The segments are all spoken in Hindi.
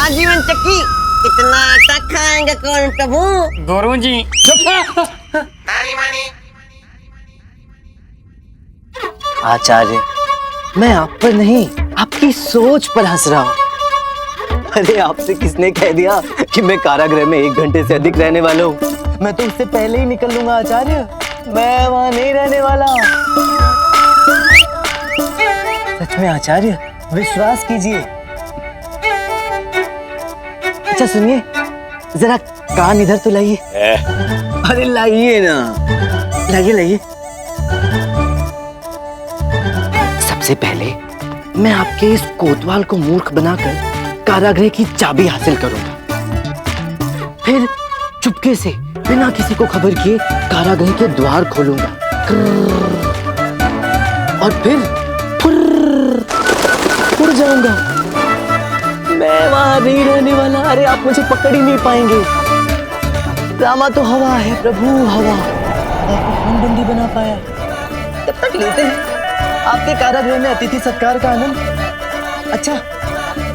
आजीवन चक्की, कितना आटा खाएंगे कौन प्रभु? गुरुजी। आचार्य, मैं आप पर नहीं, आपकी सोच पर हंस रहा हूँ। अरे आपसे किसने कह दिया कि मैं कारागृह में 1 घंटे से अधिक रहने वाला हूँ? मैं तो उससे पहले ही निकल लूंगा आचार्य। मैं वहां नहीं रहने वाला। सच में आचार्य, विश्वास कीजिए। अच्छा सुनिए, जरा कान इधर तो लाइए। अरे लाइए ना, लाइए लाइए। सबसे पहले मैं आपके इस कोतवाल को मूर्ख बनाकर कारागृह की चाबी हासिल करूंगा। फिर चुपके से बिना किसी को खबर किए कारागृह के द्वार खोलूंगा। और फिर उड़ जाऊंगा। मैं वहां नहीं रहने वाला। अरे आप मुझे पकड़ ही नहीं पाएंगे। रामा तो हवा है प्रभु, हवा। आपको कौन बंदी बना पाया? तब तक लेते हैं आपके कारागृह में अतिथि सत्कार का आनंद। अच्छा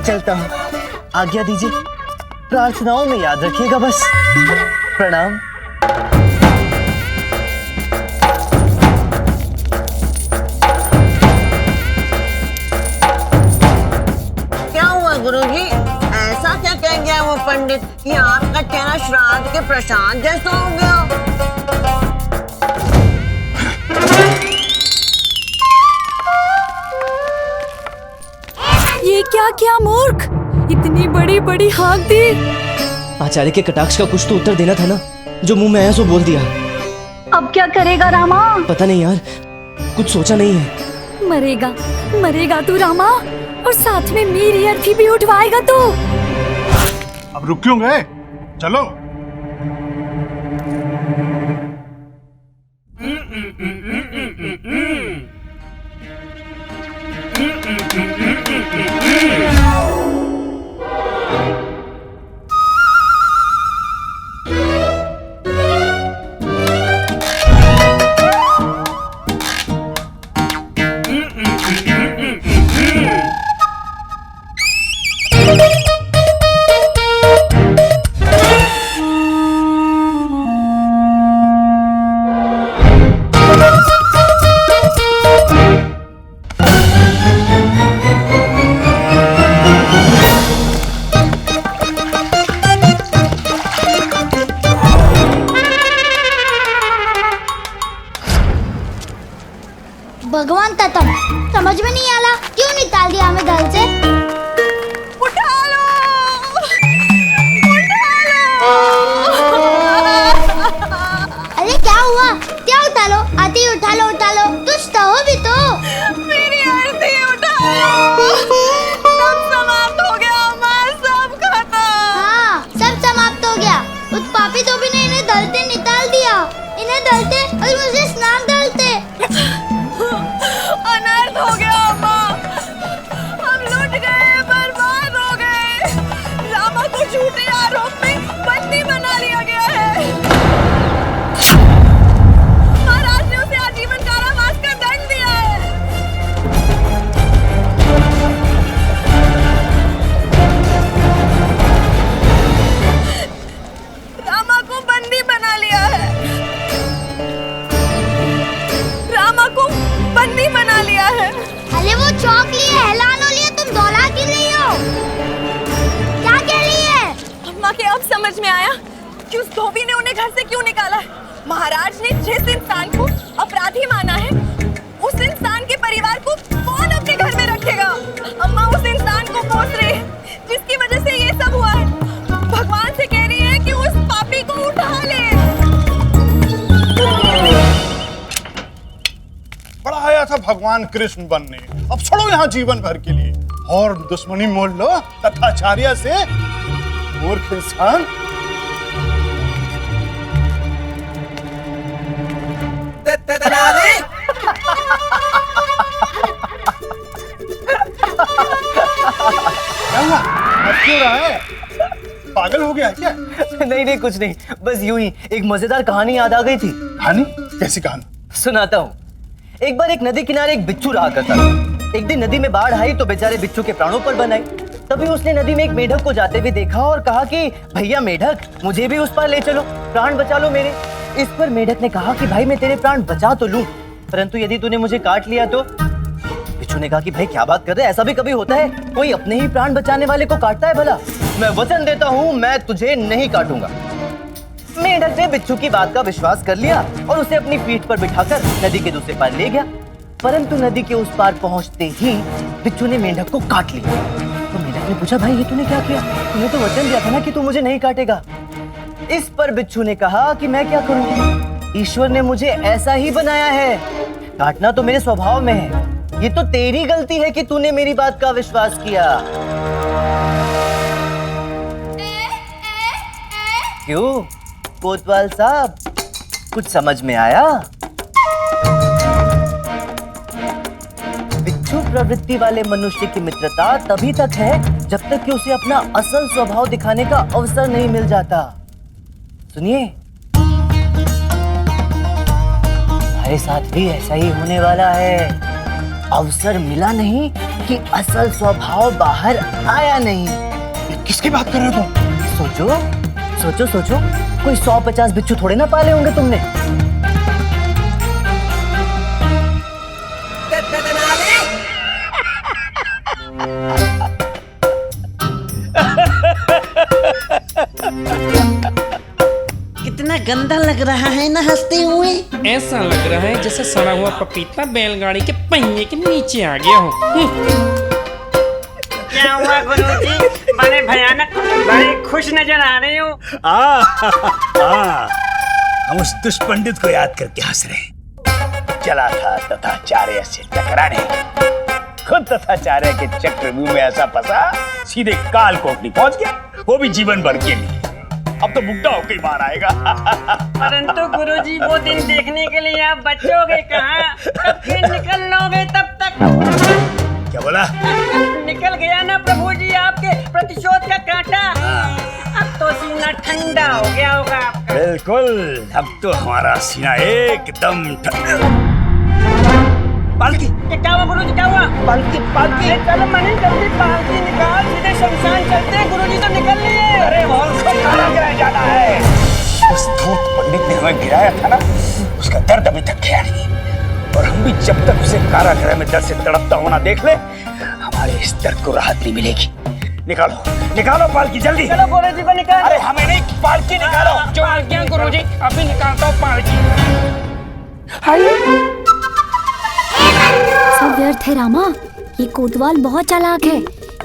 चलता हूँ, आज्ञा दीजिए। प्रार्थनाओं में याद रखिएगा बस। प्रणाम। क्या हुआ गुरुजी? ऐसा क्या कह गया वो पंडित कि आपका चेहरा श्राद्ध के प्रसाद जैसा हो गया? ये क्या किया मूर्ख? इतनी बड़ी बड़ी हाँक दी। आचार्य के कटाक्ष का कुछ तो उत्तर देना था ना, जो मुंह में आया सो बोल दिया। अब क्या करेगा रामा? पता नहीं यार, कुछ सोचा नहीं है। मरेगा, मरेगा तू रामा, और साथ में मेरी अर्थी भी उठवाएगा तू। अब रुक क्यों गए? चलो। भगवान ततम समझ में नहीं आला, क्यों निकाल दिया हमें घर से? उठा लो, उठा लो। अरे क्या हुआ? क्या उठा लो? आती उठा लो, उठा लो। कुछ तो हो भी तो। मेरी अर्थी उठा लो। सब समाप्त हो गया अम्मा, सब खत्म। हाँ, सब समाप्त हो गया। उस पापी धोबी ने इन्हें दलते निकाल दिया। इन्हें दलते और मुझे स्नान डालते। अनर्थ हो गया अम्मा, हम लुट गए, बर्बाद हो गए। रामा को झूठे आरोप में बंदी बना लिया गया है। महाराज ने उसे आजीवन कारावास का दंड दिया है। रामा को बंदी बना लिया है। रामा को बंदी बना लिया है। अरे वो चौक लिए, हेलानो लिए, तुम दौला क्यों रही हो? क्या कह रही है? अम्मा के अब समझ में आया कि उस धोबी ने उन्हें घर से क्यों निकाला है। महाराज ने जिस इंसान को अपराधी माना है, उस इंसान के परिवार को कौन अपने घर में रखेगा? अम्मा उस इंसान को कोस रही है जिसकी वजह से ये सब हुआ है। भगवान से कह रही है कि उस पापी को उठा ले। बड़ा आया था भगवान कृष्ण बनने, अब छोड़ो यहाँ जीवन भर के लिए और दुश्मनी मोल लो तथाचार्य से। मूर्ख इंसान। क्या हुआ? अब क्यों रहा है? पागल हो गया क्या? नहीं नहीं, कुछ नहीं, बस यूं ही एक मजेदार कहानी याद आ गई थी। कहानी? कैसी कहानी? सुनाता हूँ। एक बार एक नदी किनारे एक बिच्छू रहा करता था। एक दिन नदी में बाढ़ आई तो बेचारे बिच्छू के प्राणों पर बन आई। तभी उसने नदी में एक मेढक को जाते हुए देखा और कहा कि भैया मेढक, मुझे भी उस पार ले चलो, प्राण बचा लो मेरे। इस पर मेढक ने कहा कि भाई मैं तेरे प्राण बचा तो लूं, परंतु यदि तूने मुझे काट लिया तो। बिच्छू ने कहा कि भाई क्या बात कर रहे हैं, ऐसा भी कभी होता है? कोई अपने ही प्राण बचाने वाले को काटता है भला? मैं वचन देता हूँ मैं तुझे नहीं काटूंगा। मेढक ने बिच्छू की बात का विश्वास कर लिया और उसे अपनी पीठ पर बिठाकर नदी के दूसरे पार ले गया। परंतु नदी के उस पार पहुंचते ही बिच्छू ने मेंढक को काट लिया। तो मेंढक ने पूछा, भाई ये तूने क्या किया? तूने तो वचन दिया था ना कि तू मुझे नहीं काटेगा। इस पर बिच्छू ने कहा कि मैं क्या करूं, ईश्वर ने मुझे ऐसा ही बनाया है, काटना तो मेरे स्वभाव में है। ये तो तेरी गलती है कि तूने मेरी बात का विश्वास किया। क्यों कोतवाल साहब, कुछ समझ में आया? बिच्छू प्रवृत्ति वाले मनुष्य की मित्रता तभी तक है जब तक कि उसे अपना असल स्वभाव दिखाने का अवसर नहीं मिल जाता। सुनिए, हमारे साथ भी ऐसा ही होने वाला है। अवसर मिला नहीं कि असल स्वभाव बाहर आया नहीं। किसकी बात कर रहे हो तुम? सोचो सोचो सोचो, कोई 150 बिच्छू थोड़े ना पाले होंगे तुमने। कितना गंदा लग रहा है ना हंसते हुए। ऐसा लग रहा है जैसे सड़ा हुआ पपीता बैलगाड़ी के पहिए के नीचे आ गया हो। क्या हुआ गुरुजी? बड़े भयानक, बड़े खुश नजर आ रहे हो। हम उस दुष्पंडित को याद करके हंस रहे हैं। चला था तथाचार्य से टकराने, खुद तथाचार्य के चक्रव्यूह में ऐसा फंसा, सीधे काल कोठरी पहुंच गया, वो भी जीवन भर के लिए। अब तो बुढ़ा होकर ही बाहर आएगा। परंतु गुरुजी, वो दिन देखने के लिए आप बचोगे कहाँ? कब फिर निकल लोगे तब तक? क्या बोला? निकल गया ना प्रभु जी आपके प्रतिशोध का कांटा। अब तो सीना ठंडा हो गया होगा आपका। बिल्कुल, अब तो हमारा सीना एकदम ठंडा। पालकी क्या हुआ गुरुजी, क्या हुआ? पालकी पालकी, चलो मनी, जल्दी पालकी निकाल, सीधे शमशान चलते हैं। गुरुजी तो निकल लिए। अरे वहाँ उसको कारागृह जाना है। उस धूत पंडित ने हमें गिराया था ना, उसका दर्द अभी तक गया नहीं। और हम भी जब तक उसे कारागृह में दर्द से तड़पता होना देख ले, हमारे इस दर्द को राहत नहीं मिलेगी। निकालो निकालो पालकी, जल्दी। चलो गुरुजी को निकाल। अरे हमें नहीं, पालकी निकालो। जो आज्ञा गुरुजी, अभी निकालता हूँ पालकी। सब व्यर्थ है रामा, ये कोतवाल बहुत चालाक है,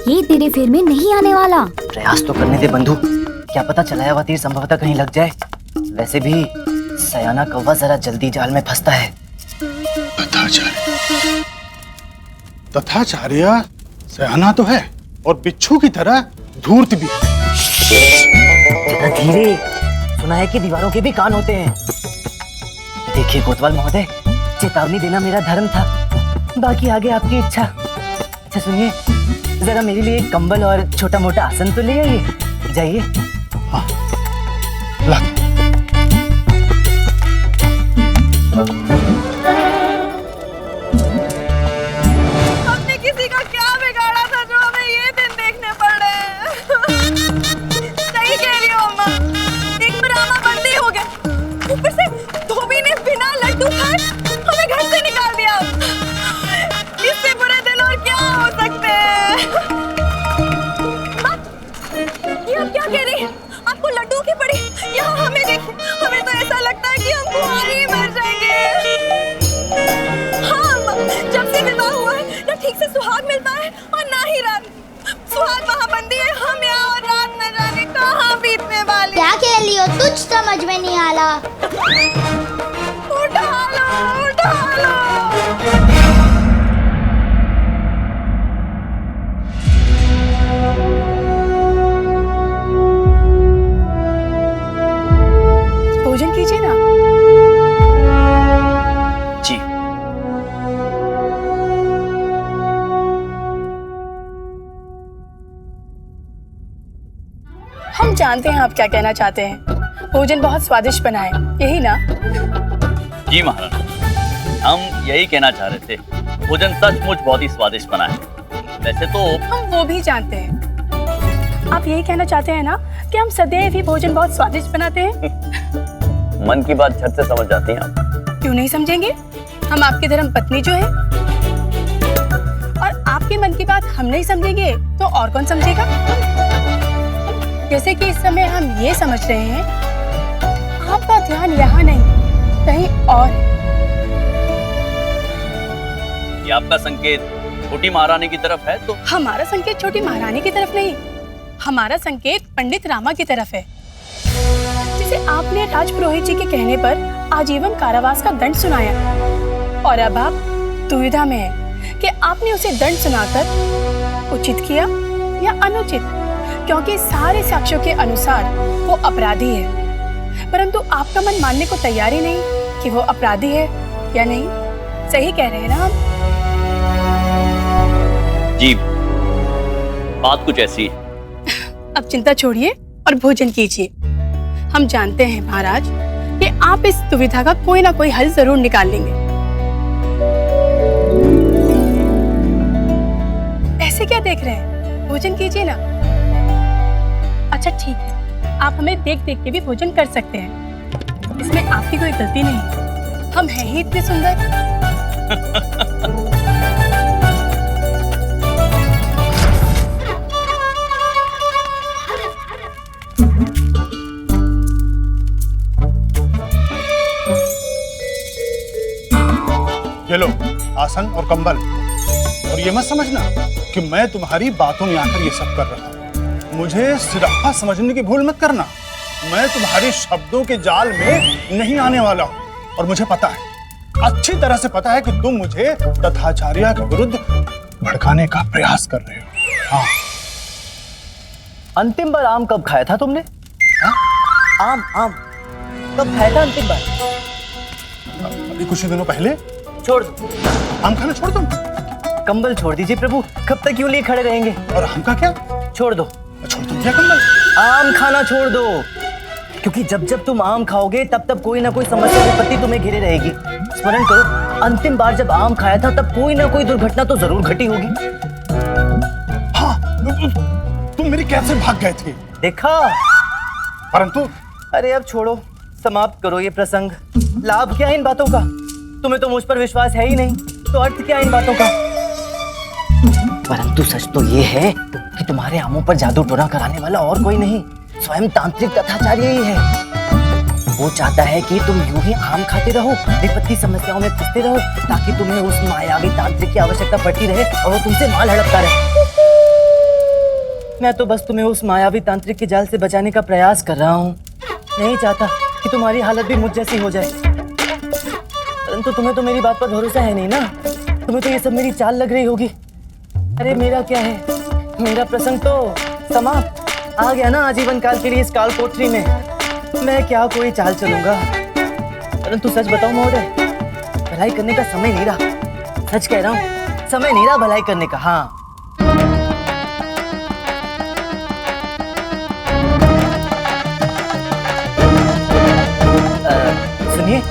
ये तेरे फेर में नहीं आने वाला। प्रयास तो करने दे बंधु, क्या पता चलाया हुआ तीर संभवतः कहीं लग जाए। वैसे भी सयाना कौवा जरा जल्दी जाल में फंसता है। तथाचार्य सयाना तो है और बिच्छू की तरह धूर्त भी। जरा धीरे, सुना है कि दीवारों के भी कान होते हैं। देखिए कोतवाल महोदय, चेतावनी देना मेरा धर्म था, बाकी आगे आपकी इच्छा। अच्छा सुनिए, जरा मेरे लिए एक कंबल और छोटा मोटा आसन तो ले आइए, जाइए। हाँ, ला। हमने किसी का क्या बिगाड़ा था जो हमें ये दिन देखने पड़े? सही कह रही हो अम्मा, एक ड्रामा बंदी हो गया, ऊपर से धोबी ने बिना लड्डू खाए हमें घर से निकाल दिया। इससे बुरे दिन और क्या हो सकते हैं? ये आप क्या कह रही हैं? आपको लड्डू की पड़ी? यहाँ हमें देखिए, हमें तो ऐसा लगता है कि हम कुंवारे ही मर जाएंगे। हाँ अम्मा, जब से विवाह हुआ है ना ठीक से सुहाग मिलता है और ना ही रात। सुहाग वहाँ बंदी है, हम यहाँ, और रात न जाने कहाँ बीतने वाली। क्या कह लियो, तुझ समझ में नहीं आला। उठा लो, उठा लो। भोजन कीजिए ना। जी। हम जानते हैं आप क्या कहना चाहते हैं। भोजन बहुत स्वादिष्ट बना है, यही ना? जी महाराज, हम यही कहना चाह रहे थे। भोजन सचमुच बहुत ही स्वादिष्ट बना है। वैसे तो हम वो भी जानते हैं, आप यही कहना चाहते हैं ना कि हम सदैव ही भोजन बहुत स्वादिष्ट बनाते हैं? मन की बात झट से समझ जाती हैं आप। क्यों नहीं समझेंगे? हम आपकी धर्म पत्नी जो है, और आपके मन की बात हम नहीं समझेंगे तो और कौन समझेगा? जैसे कि इस समय हम ये समझ रहे हैं, आपका ध्यान यहाँ नहीं कहीं और है। ये आपका संकेत छोटी महारानी की तरफ है तो? हमारा संकेत छोटी महारानी की तरफ नहीं, हमारा संकेत पंडित रामा की तरफ है, जिसे आपने राजपुरोहित जी के कहने पर आजीवन कारावास का दंड सुनाया, और अब आप दुविधा में हैं कि आपने उसे दंड सुनाकर उचित किया या अनुचित, क्योंकि सारे साक्ष्यों के अनुसार वो अपराधी है, परंतु आपका मन मानने को तैयार ही नहीं कि वो अपराधी है या नहीं। सही कह रहे हैं ना हम? जी, बात कुछ ऐसी है। अब चिंता छोड़िए और भोजन कीजिए। हम जानते हैं महाराज कि आप इस दुविधा का कोई ना कोई हल जरूर निकाल लेंगे। ऐसे क्या देख रहे हैं? भोजन कीजिए ना। अच्छा ठीक है, आप हमें देख देख के भी भोजन कर सकते हैं, इसमें आपकी कोई गलती नहीं। हम हैं ही इतने सुंदर। ये लो आसन और कंबल, और ये मत समझना कि मैं तुम्हारी बातों में आकर ये सब कर रहा हूँ। मुझे सिराहा समझने की भूल मत करना। मैं तुम्हारे शब्दों के जाल में नहीं आने वाला हूँ, और मुझे पता है, अच्छी तरह से पता है कि तुम मुझे तथाचार्य के विरुद्ध भड़काने का प्रयास कर रहे हो। हाँ। अंतिम बार आम कब खाया था तुमने? हा? आम कब खाया था अंतिम बार? अभी कुछ ही दिनों पहले। छोड़ दो, आम खाना छोड़ दो। कंबल छोड़ दीजिए प्रभु, कब तक यूं लिए खड़े रहेंगे? और आम का क्या? छोड़ दो। छोड़ दो क्या कंबल? आम खाना छोड़ दो, क्योंकि जब जब तुम आम खाओगे तब तब कोई ना कोई समस्या विपत्ति तुम्हें घिरे रहेगी। स्मरण करो, अंतिम बार जब आम खाया था तब कोई ना कोई दुर्घटना तो जरूर घटी होगी। हाँ, तुम मेरी कैसे भाग गए थे? देखा? परंतु अरे अब छोड़ो, समाप्त करो ये प्रसंग। लाभ क्या इन बातों का? तुम्हें तो मुझ पर विश्वास है ही नहीं, तो अर्थ क्या इन बातों का? परंतु सच तो ये है कि तुम्हारे आमों पर जादू टोना कराने वाला और कोई नहीं, स्वयं तांत्रिक तथाचार्य ही है। वो चाहता है कि तुम यूं ही आम खाते रहो, विपत्ति समस्याओं में फंसते रहो, ताकि तुम्हें उस मायावी तांत्रिक की आवश्यकता पड़ती रहे और वो तुमसे माल हड़पता रहे। मैं तो बस तुम्हें उस मायावी तांत्रिक के जाल से बचाने का प्रयास कर रहा हूँ। नहीं चाहता कि तुम्हारी हालत भी मुझ जैसी हो जाए, परंतु तुम्हें तो मेरी बात पर भरोसा है नहीं ना। तुम्हें तो ये सब मेरी चाल लग रही होगी। अरे मेरा क्या है, मेरा प्रसंग तो समाप्त। आ गया ना आजीवन काल के लिए इस काल कोठरी में। मैं क्या कोई चाल चलूंगा? परंतु सच बताऊं महोदय, भलाई करने का समय नहीं रहा। सच कह रहा हूँ, समय नहीं रहा भलाई करने का। हाँ, सुनिए,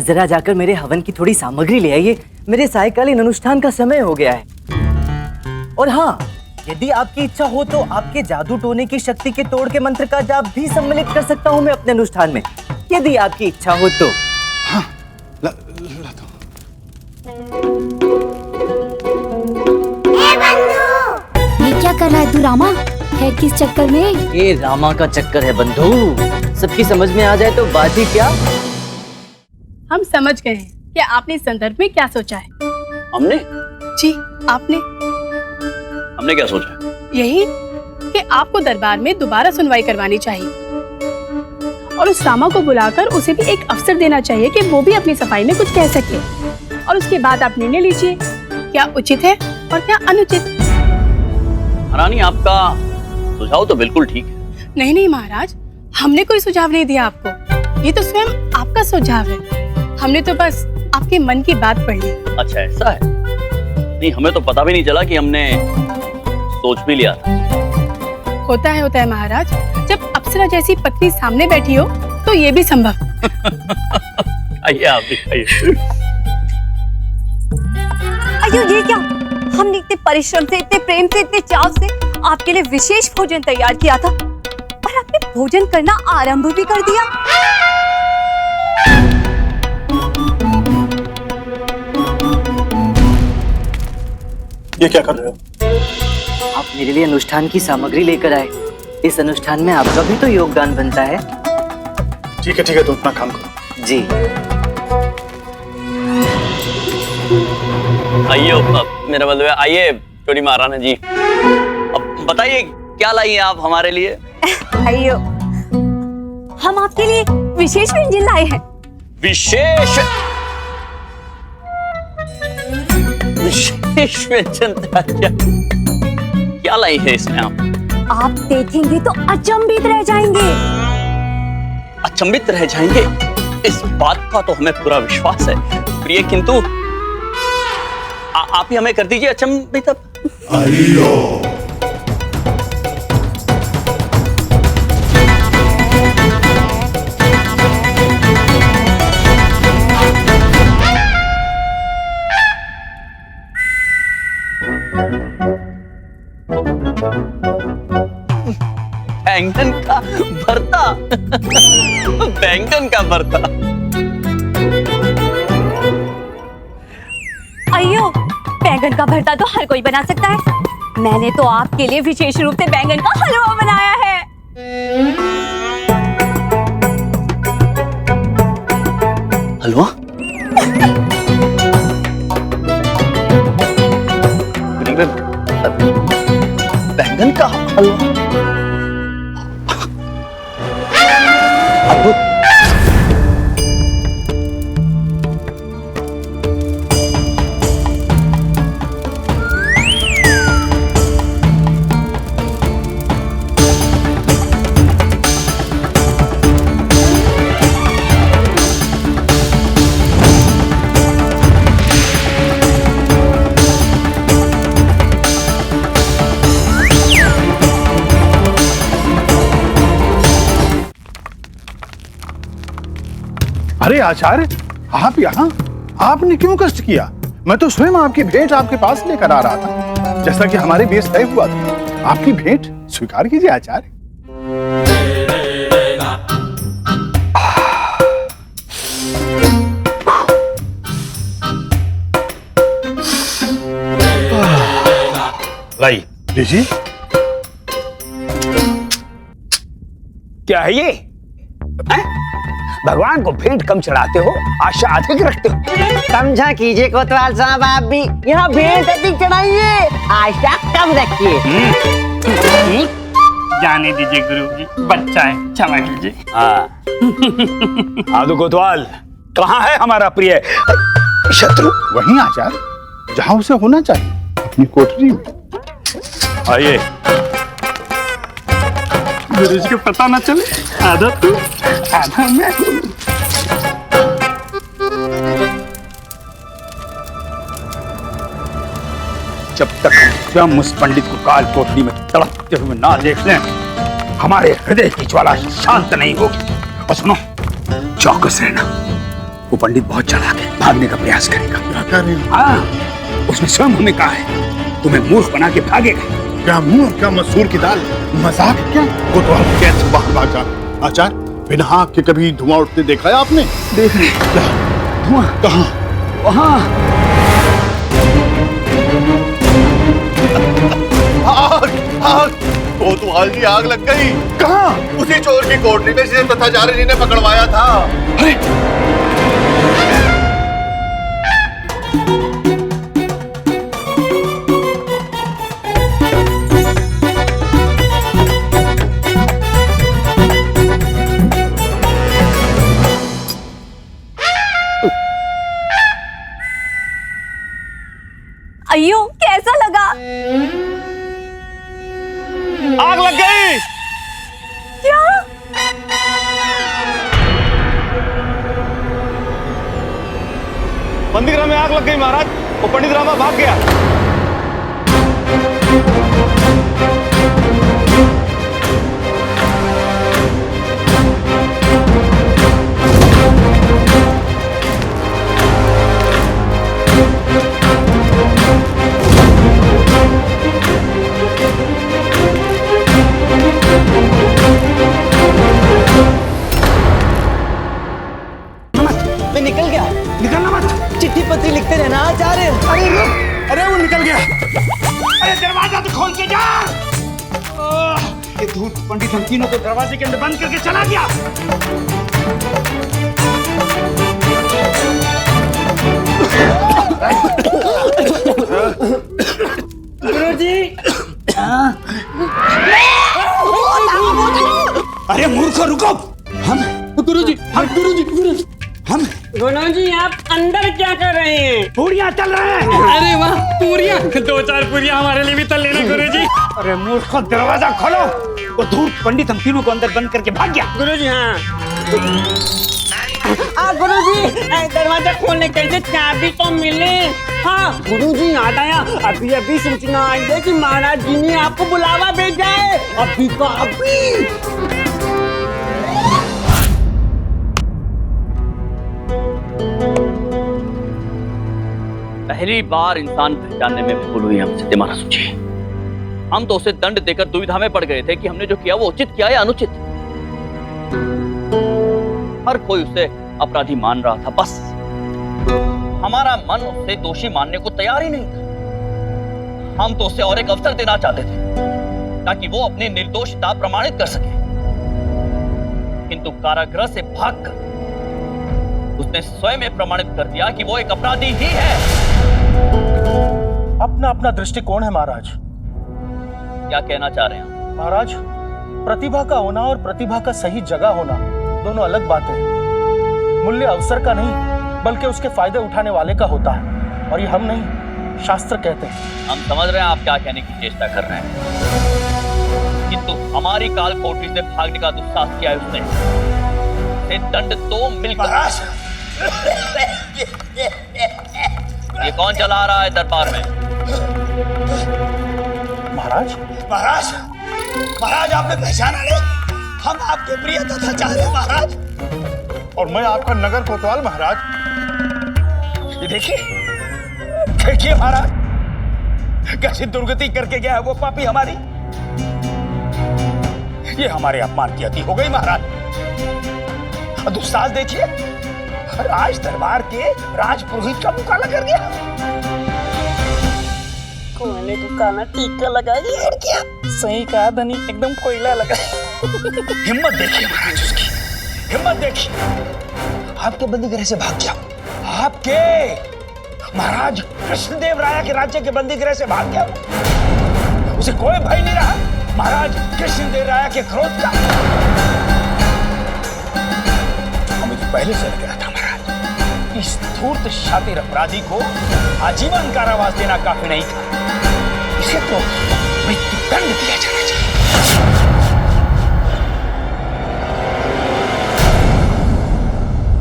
जरा जाकर मेरे हवन की थोड़ी सामग्री ले आइए। मेरे सायकालीन अनुष्ठान का समय हो गया है। और हाँ, यदि आपकी इच्छा हो तो आपके जादू टोने की शक्ति के तोड़ के मंत्र का जाप भी सम्मिलित कर सकता हूँ मैं अपने अनुष्ठान में, यदि आपकी इच्छा हो तो। हाँ, ये क्या कर रहा है तू रामा? है किस चक्कर में? ये रामा का चक्कर है बंधु। सबकी समझ में आ जाए तो बात ही क्या। हम समझ गए हैं कि आपने इस संदर्भ में क्या सोचा है। हमने? जी, आपने। हमने क्या सोचा? यही कि आपको दरबार में दोबारा सुनवाई करवानी चाहिए, और उस रामा को बुलाकर उसे भी एक अवसर देना चाहिए कि वो भी अपनी सफाई में कुछ कह सके, और उसके बाद आप निर्णय लीजिए क्या उचित है और क्या अनुचित। महारानी, आपका सुझाव तो बिल्कुल ठीक है। नहीं महाराज, हमने कोई सुझाव नहीं दिया आपको, ये तो स्वयं आपका सुझाव है। हमने तो बस आपके मन की बात पढ़ ली। अच्छा, ऐसा है? नहीं, हमें तो पता भी नहीं चला कि हमने सोच भी लिया था। होता है महाराज, जब अप्सरा जैसी पत्नी सामने बैठी हो तो ये भी संभव। आइए आप भी आइए। अयो ये क्या? हमने इतने परिश्रम से, इतने प्रेम से, इतने चाव से आपके लिए विशेष भोजन तैयार किया था और आपने भोजन करना आरंभ भी कर दिया। ये क्या कर रहे हो? आप मेरे लिए अनुष्ठान की सामग्री लेकर आए। इस अनुष्ठान में आपका भी तो योगदान बनता है। ठीक है तुम अपना काम करो। जी। आइए मेरा मतलब है, आइए छोटी महारानी जी, अब बताइए क्या लाई हैं आप हमारे लिए? आइयो, हम आपके लिए विशेष व्यंजन लाए हैं। विशेष व्यंजन? क्या लाई है इसमें आप देखेंगे तो अचंभित रह जाएंगे। अचंभित रह जाएंगे, इस बात का तो हमें पूरा विश्वास है प्रिय, किंतु आप ही हमें कर दीजिए अचंभित। बैंगन का भरता। बैंगन का भरता। अयो, बैंगन का भरता तो हर कोई बना सकता है। मैंने तो आपके लिए विशेष रूप से बैंगन का हलवा बनाया है। हलवा? बैंगन का हलवा? अरे आचार्य, आप यहाँ? आपने क्यों कष्ट किया? मैं तो स्वयं आपकी भेंट आपके पास लेकर आ रहा था, जैसा कि हमारे बीच तय हुआ था। आपकी भेंट स्वीकार कीजिए आचार्य। लाई लीजिए। क्या है ये? हैं? भगवान को भेंट कम चढ़ाते हो, आशा अधिक रखते हो। समझा कीजिए कोतवाल साहब, आप भी यहाँ भेंट अधिक चढ़ाइए, आशा कम रखिए। जाने दीजिए गुरुजी, बच्चा है, क्षमा कीजिए। हाँ तो कोतवाल, कहाँ है हमारा प्रिय शत्रु? वहीं आचार्य, जहाँ उसे होना चाहिए, अपनी कोठरी में। आइए। गुरुजी को पता न चले, आधा तू आधा मैं। जब तक स्वयं उस पंडित को काल कोठरी में तड़पते हुए ना देख लें, हमारे हृदय की ज्वाला शांत नहीं होगी। और सुनो, चौकस रहना, वो पंडित बहुत चालाक है, भागने का प्रयास करेगा। हाँ, उसने स्वयं हमें कहा है, तुम्हें मूर्ख बना के भागेगा। क्या मुंह, क्या मसूर की दाल, मजाक क्या? कोतवाल कैसे भागा? आचार्य, बिना आग के कभी धुआं उठते देखा है आपने? देख रहे क्या धुआं? कहाँ? वहाँ। आग! आग! कोतवाल जी, आग लग गई। कहाँ? उसी चोर की कोठरी में जिसे तथाचार्य जी ने पकड़वाया था। अरे! अयो, कैसा लगा? आग लग गई। क्या? मंदिर में आग लग गई महाराज, वो पंडित रामा भाग गया। ये धूर्त पंडित हम तीनों को दरवाजे के अंदर बंद करके चला गया। गुरुजी, अरे मूर्खो रुको। हम गुरुजी आप अंदर क्या कर रहे हैं? पूरियां तल रहे हैं। अरे वाह, पूरियां, 2-4 पूरियां हमारे लिए भी तल लेना गुरुजी। अरे मूर्खो दरवाजा खोलो। वो धूर्त पंडित हम तीनों को अंदर बंद करके भाग गया। गुरुजी हाँ। गुरुजी दरवाजा खोलने के लिए चाबी तो मिले। हाँ गुरुजी याद आया, अभी अभी सूचना आई है कि महाराज जी ने आपको बुलावा भेजा है। अभी का अभी। पहली बार इंसान पहचानने में भूल हुई हमसे दिमाग सोचिए। हम तो उसे दंड देकर दुविधा में पड़ गए थे कि हमने जो किया वो उचित किया या अनुचित। हर कोई उसे अपराधी मान रहा था, बस हमारा मन उसे दोषी मानने को तैयार ही नहीं था। हम तो उसे और एक अवसर देना चाहते थे ताकि वो अपनी निर्दोषता प्रमाणित कर सके, किंतु कारागृह से भागकर उसने स्वयं प्रमाणित कर दिया कि वो एक अपराधी ही है। अपना अपना दृष्टिकोण है महाराज। क्या कहना चाह रहे हैं महाराज? प्रतिभा का होना और प्रतिभा का सही जगह होना दोनों अलग बातें हैं। मूल्य अवसर का नहीं बल्कि उसके फायदे उठाने वाले का होता है, और ये हम नहीं शास्त्र कहते हैं। हम समझ रहे हैं आप क्या कहने की चेष्टा कर रहे हैं, किंतु हमारी काल कोठरी से भागने का दुस्साहस किया है उसने। दंड तो मिलकर। ये कौन चला रहा है दरबार में? महाराज आपने पहचाना नहीं? हम आपके प्रिय तथाचार्य महाराज। और मैं आपका नगर कोतवाल महाराज। ये देखिए महाराज, कैसी दुर्गति करके गया है वो पापी हमारी। ये हमारे अपमान की अति हो गई महाराज। दुस्साहस देखिए, राज दरबार के राजपुरोहित का मुकाबला कर गया। कोयले को काला टीका लगा दिया और क्या? सही कहा धनी, एकदम कोयला लगा। हिम्मत देखिए महाराज उसकी, हिम्मत देखिए। आपके बंदीगृह से भाग गया। आपके महाराज कृष्णदेव राय के राज्य के बंदीगृह से भाग गया। उसे कोई भय नहीं रहा महाराज कृष्णदेव राय के क्रोध का। मुझे पहले से लग रहा था महाराज, इस धूर्त शातिर अपराधी को आजीवन कारावास देना काफी नहीं था। इसे तो मृत्यु दंड दिया जाना चाहिए।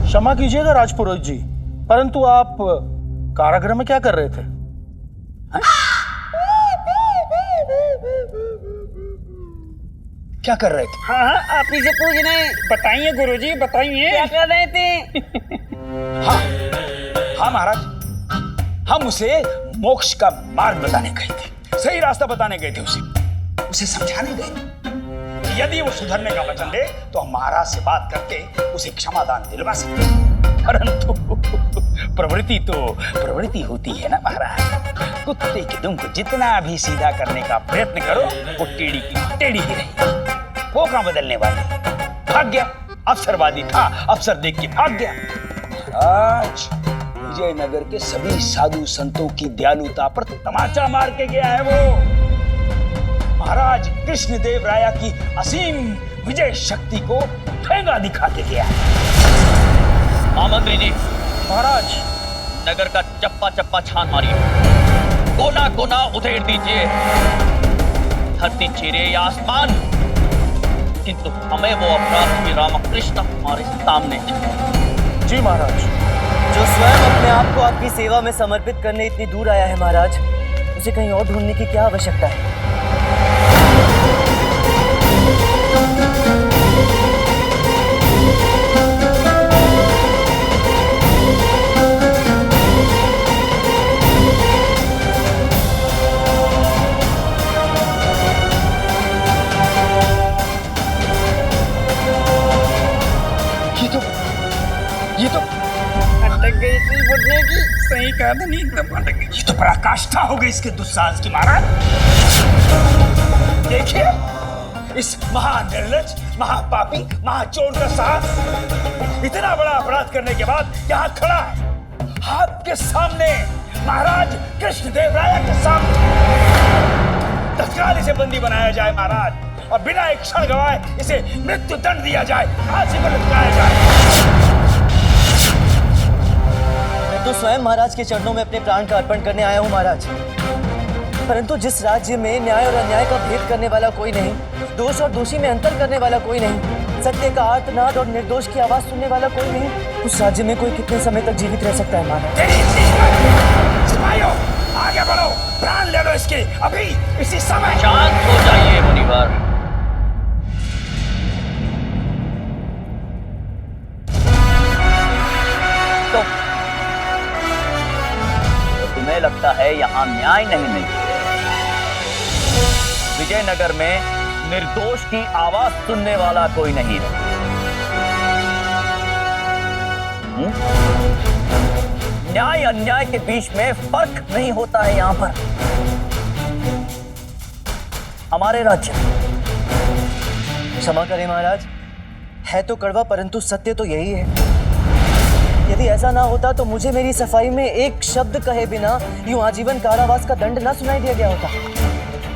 क्षमा कीजिएगा राजपुरोहित जी, परंतु आप कारागृह में क्या कर रहे थे? क्या कर रहे थे? हाँ आप ही से पूछ रहे हैं। बताइए गुरुजी, बताइए क्या कर रहे थे? हाँ महाराज, हम उसे मोक्ष का मार्ग बताने गए थे, सही रास्ता बताने गए थे। उसे समझाने गए कि यदि वो सुधरने का वचन दे तो हम महाराज से बात करके उसे क्षमादान दिलवा सकते हैं। परंतु प्रवृत्ति होती है ना महाराज, कुत्ते की दुम को जितना भी सीधा करने का प्रयत्न करो वो टेढ़ी की टेढ़ी ही रहेगी। पोका बदलने वाली। भाग गया, अवसरवादी था, अवसर देख के भाग गया। आज विजयनगर के सभी साधु संतों की दयालुता पर तमाचा मार के गया है वो। महाराज कृष्णदेव राय की असीम विजय शक्ति को ठेंगा दिखा के गया है। महामंत्री जी, महाराज नगर का चप्पा चप्पा छान मारिए, कोना कोना उधेड़ दीजिए, धरती चीरे या आसमान, किंतु हमें वो अपराधी रामकृष्ण हमारे सामने चाहिए। जी महाराज। जो स्वयं अपने आप को आपकी सेवा में समर्पित करने इतनी दूर आया है महाराज, उसे कहीं और ढूंढने की क्या आवश्यकता है? ये तो अटक गई थी बुढ़ने की। सही कहा धनी, एकदम अटक गई। ये तो पराकाष्ठा हो गई इसके दुस्साहस की महाराज। देखिए इस महानिर्लज, महापापी, महाचोर का साहब इतना बड़ा अपराध करने के बाद यहाँ खड़ा है आपके सामने, महाराज कृष्णदेवराय के सामने। तत्काल इसे बंदी बनाया जाए महाराज, और बिना एक क्षण गवाए इसे मृत्यु दंड दिया जाए, फांसी पर लटकाया जाए। मैं तो स्वयं महाराज के चरणों में अपने प्राण का अर्पण करने आया हूँ महाराज, परंतु जिस राज्य में न्याय और अन्याय का भेद करने वाला कोई नहीं, दोष और दोषी में अंतर करने वाला कोई नहीं, सत्य का आर्तनाद और निर्दोष की आवाज सुनने वाला कोई नहीं, उस राज्य में कोई कितने समय तक जीवित रह सकता है महाराज? सिपाहियों, आगे बढ़ो, प्राण ले लो इसके, अभी इसी समय। शांत हो जाइए मुनिवर। तो तुम्हें लगता है यहाँ न्याय नहीं मिलता? विजयनगर में निर्दोष की आवाज सुनने वाला कोई नहीं है। न्याय अन्याय के बीच में फर्क नहीं होता है यहाँ पर हमारे राज्य में। क्षमा करें महाराज, है तो कड़वा परंतु सत्य तो यही है। यदि ऐसा ना होता तो मुझे मेरी सफाई में एक शब्द कहे बिना यूं आजीवन कारावास का दंड ना सुनाई दिया गया होता।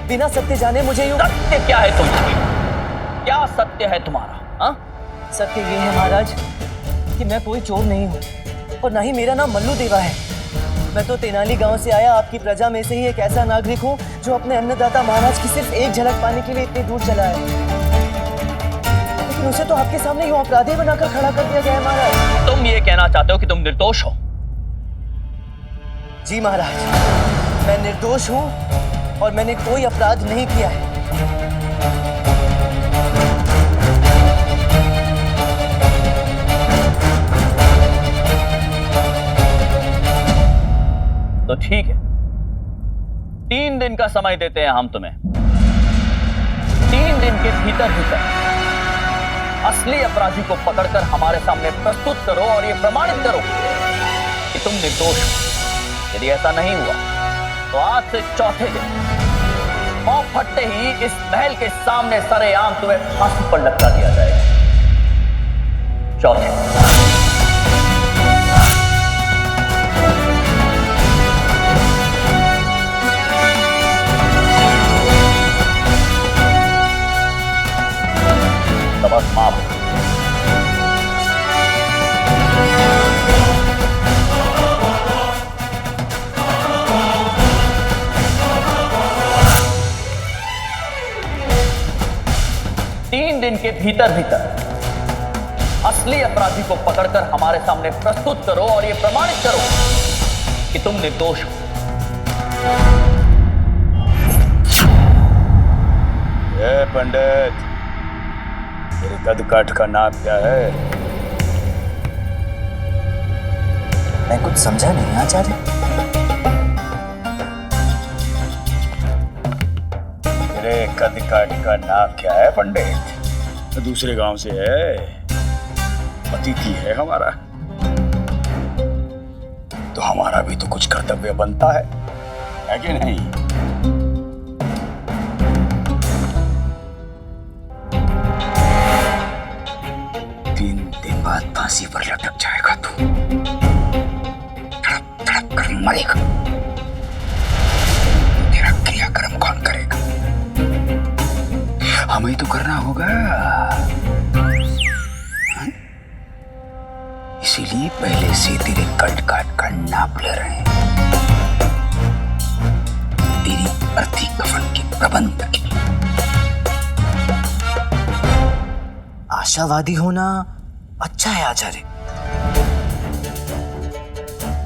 बिना सत्य जाने मुझे यूं... सत्य क्या है तुम्हारी? क्या सत्य है तुम्हारा? हाँ? सत्य ये है महाराज कि मैं कोई चोर नहीं हूँ, और ना ही मेरा नाम मल्लू देवा है। मैं तो तेनाली गांव से आया आपकी प्रजा में से ही एक ऐसा नागरिक हूँ जो अपने अन्नदाता महाराज की सिर्फ एक झलक पाने के लिए इतनी दूर चला है, लेकिन उसे तो आपके सामने यूं अपराधी बनाकर खड़ा कर दिया गया है महाराज। तुम ये कहना चाहते हो कि तुम निर्दोष हो? जी महाराज, मैं निर्दोष हूँ और मैंने कोई अपराध नहीं किया है। तो ठीक है, 3 दिन का समय देते हैं हम तुम्हें। 3 दिन के भीतर असली अपराधी को पकड़कर हमारे सामने प्रस्तुत करो और ये प्रमाणित करो कि तुम निर्दोष हो। यदि ऐसा नहीं हुआ तो आज से चौथे दिन पांव फटते ही इस महल के सामने सरेआम तुम्हें फांसी पर लटका दिया जाएगा। चौथे सबक माफ। दिन के भीतर असली अपराधी को पकड़कर हमारे सामने प्रस्तुत करो और यह प्रमाणित करो कि तुम निर्दोष हो। पंडित, तेरे कद काठ का नाम क्या है? मैं कुछ समझा नहीं आचार्य। तेरे कद काठ का नाम क्या है पंडित? दूसरे गांव से है, अतिथि है हमारा, तो हमारा भी तो कुछ कर्तव्य बनता है कि नहीं? बाद फांसी पर लटक जाएगा तू, तड़प तड़प कर मरेगा। तेरा क्रियाक्रम कौन करेगा? हमें तो करना होगा। इसीलिए पहले से तेरे कट काट कर नाप ले रहे हैं, तेरी अर्थी कफन के प्रबंध के लिए। आशावादी होना अच्छा है आचार्य,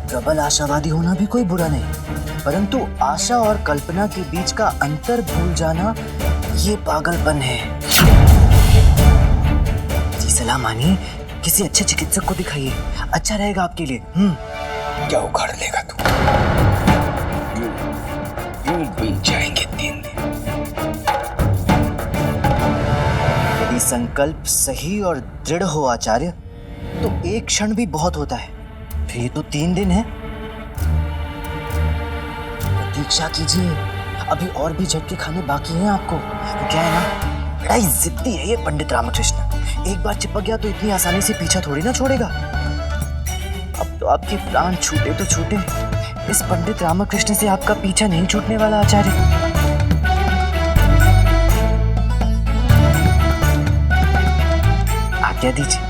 प्रबल आशावादी होना भी कोई बुरा नहीं, परंतु आशा और कल्पना के बीच का अंतर भूल जाना ये पागलपन है। जी सलाह मानिए, किसी अच्छे चिकित्सक को दिखाइए, अच्छा रहेगा आपके लिए। क्या उखाड़ लेगा तू? यूं बीत जाएंगे 3 दिन। यदि संकल्प सही और दृढ़ हो आचार्य, तो एक क्षण भी बहुत होता है। फिर ये तो 3 दिन है, प्रतीक्षा कीजिए, अभी और भी झटके खाने बाकी हैं आपको। तो क्या है ना, बड़ा ही जिद्दी है ये पंडित रामकृष्ण। एक बार चिपक गया तो इतनी आसानी से पीछा थोड़ी ना छोड़ेगा। अब तो आपके प्राण छूटे तो छूटे, इस पंडित रामकृष्ण से आपका पीछा नहीं छूटने वाला आचार्य। आज्ञा दीजिए।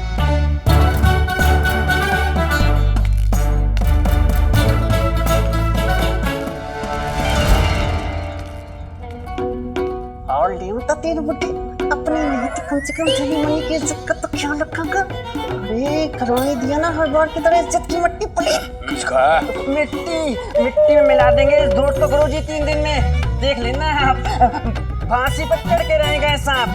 और देवता तेरे बुद्धि अपनी नहीं तो कम से कम धनी मनी की इज्जत का तो ख्याल रखा। अरे करवाई दिया ना हर बार की तरह इज्जत की मट्टी पड़ी। किसका? मिट्टी में मिला देंगे इस धूर्त को गुरुजी 3 दिन में। देख लेना आप, फांसी पर चढ़ के रहेगा सांप।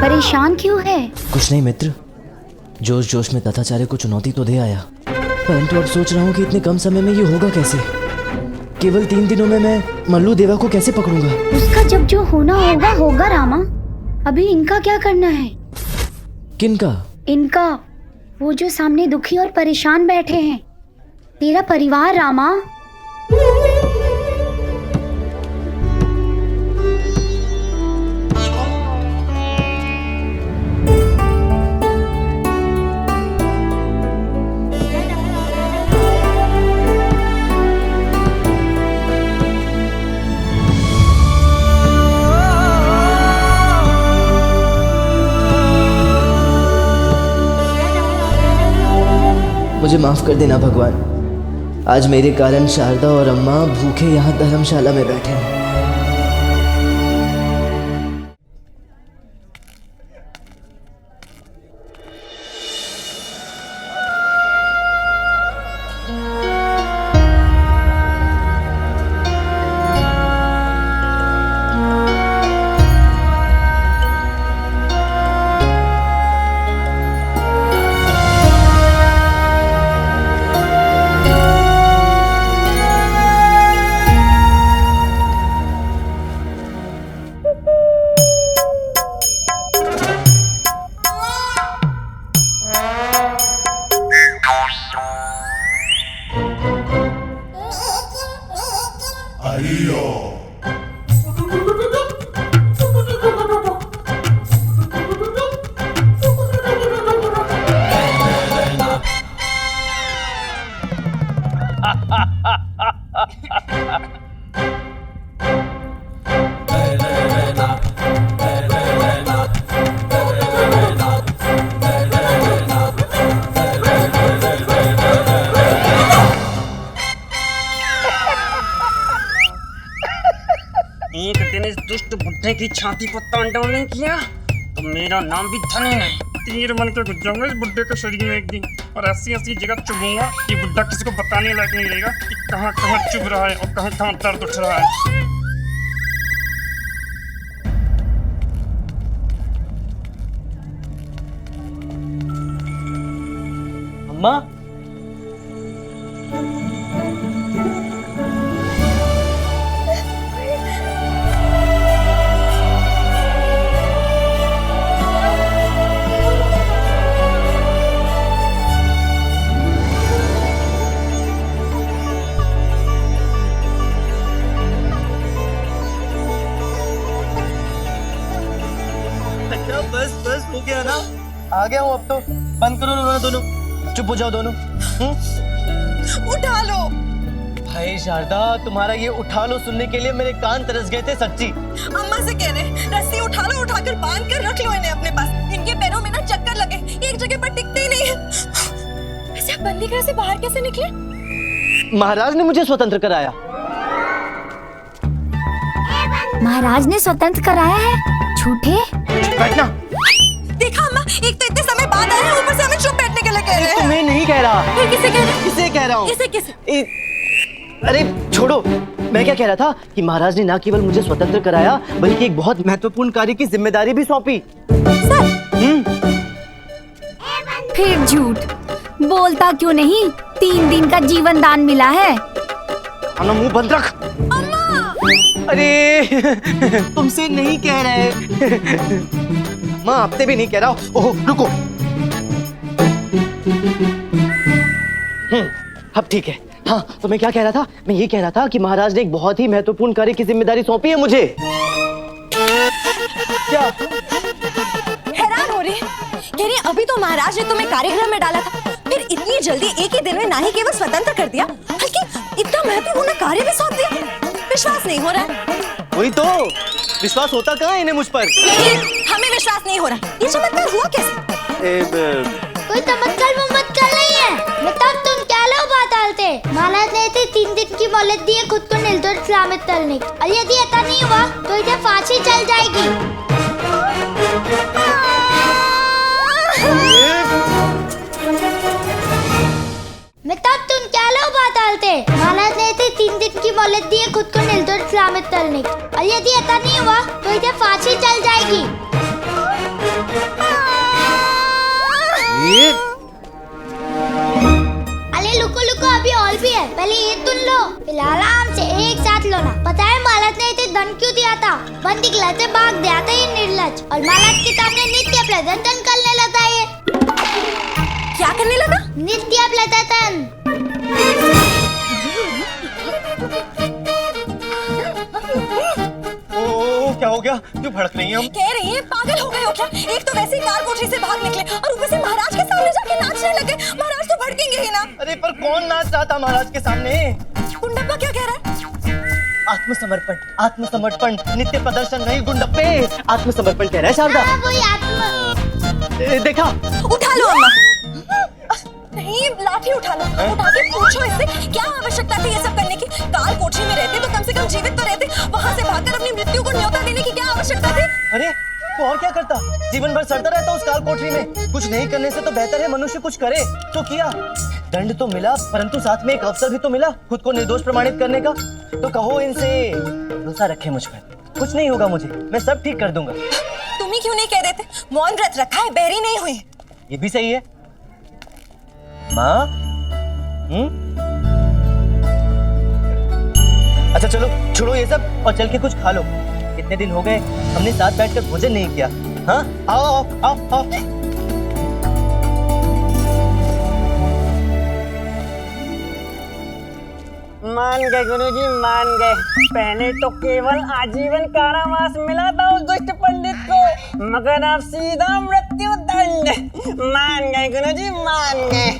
परेशान क्यों है? कुछ नहीं मित्र, जोश जोश में तथाचार्य को चुनौती तो दे आया, परंतु अब सोच रहा हूँ कि इतने कम समय में ये होगा कैसे। केवल 3 दिनों में मैं मल्लू देवा को कैसे पकड़ूंगा? उसका जब जो होना होगा होगा रामा। अभी इनका क्या करना है? किनका? इनका, वो जो सामने दुखी और परेशान बैठे हैं, तेरा परिवार रामा। मुझे माफ कर देना भगवान, आज मेरे कारण शारदा और अम्मा भूखे यहाँ धर्मशाला में बैठे हैं। एक दिन इस दुष्ट बुड्ढे की छाती को तांडव नहीं किया तो मेरा नाम भी धनी नहीं। तीर बन के घुस जाऊंगा इस बुड्ढे के शरीर में एक दिन, और ऐसी ऐसी जगह चुभूंगा कि बुड्ढा किसी को बताने लायक नहीं रहेगा कि कहाँ कहाँ चुभ रहा है और कहाँ कहाँ दर्द उठ रहा है। अम्मा, बस बस हो गया ना, आ गया हूँ अब तो। बंद करो रोना दोनों, चुप हो जाओ दोनों। उठा लो। भाई शारदा, तुम्हारा ये उठा लो सुनने के लिए मेरे कान तरस गए थे सच्ची। अम्मा से कह रहे रस्सी उठा लो, उठाकर बांध कर रख लो इन्हें अपने पास। इनके पैरों में ना चक्कर लगे, एक जगह पर टिकते ही नहीं है। वैसे आप बंदी घर से बाहर कैसे निकले? महाराज ने मुझे स्वतंत्र कराया। महाराज ने स्वतंत्र कराया है? झूठे। बैठना। देखा अम्मा, एक तो इतने समय बाद आए हैं, ऊपर से हमें चुप बैठने के लिए कह रहे हैं। मैं नहीं कह रहा। फिर किसे कह रहे हैं? किसे कह रहा हूँ? किसे? अरे छोड़ो, मैं क्या कह रहा था कि महाराज ने ना केवल मुझे स्वतंत्र कराया बल्कि एक बहुत महत्वपूर्ण कार्य की जिम्मेदारी भी सौंपी। फिर झूठ बोलता क्यों नहीं? 3 दिन का जीवन दान मिला है। अपना मुंह बंद रख। अरे तुमसे नहीं कह रहे। माँ आपसे भी नहीं कह रहा। ओह रुको। अब ठीक है। हाँ तो मैं क्या कह रहा था, मैं ये कह रहा था कि महाराज ने एक बहुत ही महत्वपूर्ण कार्य की जिम्मेदारी सौंपी है मुझे। क्या हैरान हो रही कह रही अभी तो महाराज ने तुम्हें कार्यक्रम में डाला था, फिर इतनी जल्दी एक ही दिन में ना ही केवल स्वतंत्र कर दिया बल्कि इतना महत्वपूर्ण कार्य भी सौंप दिया। विश्वास नहीं हो रहा है। वही तो, विश्वास होता कहाँ इन्हें मुझ पर। हमें विश्वास नहीं हो रहा। ये चमत्कार हुआ कैसे? कोई चमत्कार वमत्कार नहीं है। मतलब तुम क्या लो बात आलते। महाराज ने इसे 3 दिन की मोहलत दी है खुद को निर्दोष सलामत करने की, और यदि ऐसा नहीं हुआ तो इसे फांसी चल जाएगी। मतलब तुम क्या लो बात आलते। महाराज ने इसे 3 दिन की मोहलत दी है खुद को निर्दोष सलामत करने की, और यदि ऐसा नहीं हुआ तो इसे फांसी चल जाएगी। अरे लुको लुको, अभी और भी है, पहले ये तुम लो। फिलहाल आराम से एक साथ लो ना। पता है महाराज ने इसे धन क्यों दिया था? बंदी गला से भाग दिया था ये निर्लज, और महाराज के सामने नित्य प्रदर्शन करने लगा। ये क्या करने लगा? नित्य प्रदर्शन। क्या हो गया? क्यों भड़क रही हैं हम? कह रही है पागल हो गए हो क्या? एक तो वैसे ही कार कोठरी से भाग निकले और ऊपर से महाराज के सामने जाके नाचने लगे। महाराज तो भड़केंगे ही ना। अरे पर कौन नाच रहा था महाराज के सामने? गुंडप्पा क्या कह रहा है? आत्मसमर्पण, आत्मसमर्पण, नित्य प्रदर्शन नहीं गुंडप्पे, आत्मसमर्पण कह रहा है शारदा। देखा? उठा लो अम्मा। नहीं लाठी उठा लो। उठा के पूछो इससे क्या आवश्यकता थी ये सब करने की। काल कोठरी में रहते तो कम से कम जीवित तो रहते, वहाँ से भागकर अपनी मृत्यु को न्योता देने की क्या आवश्यकता थी? अरे तो और क्या करता? जीवन भर सड़ता रहता उस काल कोठरी में। कुछ नहीं करने से तो बेहतर है मनुष्य कुछ करे। तो किया, दंड तो मिला, परंतु साथ में एक अवसर भी तो मिला खुद को निर्दोष प्रमाणित करने का। तो कहो इनसे भरोसा रखे मुझ पर, कुछ नहीं होगा मुझे, मैं सब ठीक कर दूंगा। तुम ही क्यों नहीं कह देते? मौन व्रत रखा है, बहरी नहीं हुई। ये भी सही है माँ। अच्छा चलो छोड़ो ये सब और चल के कुछ खा लो। कितने दिन हो गए हमने साथ बैठकर भोजन नहीं किया। हाँ आओ आओ आओ आओ। मान गए गुरुजी, मान गए। पहले तो केवल आजीवन कारावास मिला था उस दुष्ट पंडित को, मगर अब सीधा मृत्यु दंड। मान गए गुरुजी, मान गए।